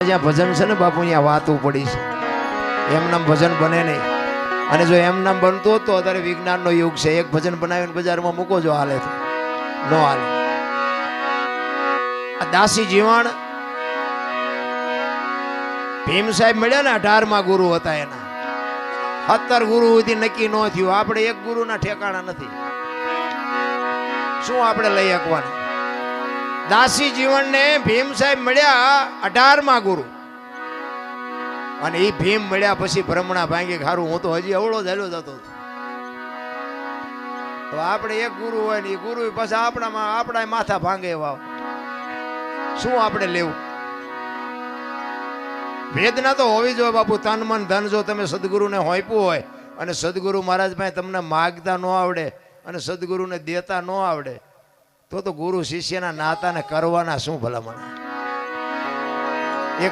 જ્યાં ભજન છે ને બાપુ અહીંયા વાતું પડી છે, એમ નામ ભજન બને નહીં. અને જો એમ નામ બનતું હોત તો અત્યારે વિજ્ઞાનનો યુગ છે, એક ભજન બનાવીને બજારમાં મૂકો જો હાલે તો નો હાલે. આ દાસી જીવણ ભીમ સાહેબ મળ્યા ને 18માં ગુરુ હતા એના, 17 ગુરુ સુધી નક્કી ન થયું. આપણે એક ગુરુના ઠેકાણા નથી, શું આપણે લઈ શકવાના? દાસી જીવનને ભીમ સાહેબ મળ્યા 18માં ગુરુ, અને એ ભીમ મળ્યા પછી ભ્રમણા ભાંગી ખારું. હું તો હજી અવળો જ હેલો જતો. તો આપણે એક ગુરુ હોય ને એ ગુરુ પછી આપણા માથા ભાંગે વાવ, શું આપણે લેવું? વેદના તો હોવી જોઈએ બાપુ. તન મન ધન જો તમે સદગુરુને હોંપ્યું હોય અને સદગુરુ મહારાજ ભાઈ તમને માગતા ન આવડે અને સદગુરુને દેતા ન આવડે તો ગુરુ શિષ્યના નાતાને કરવાના શું ભલામણ?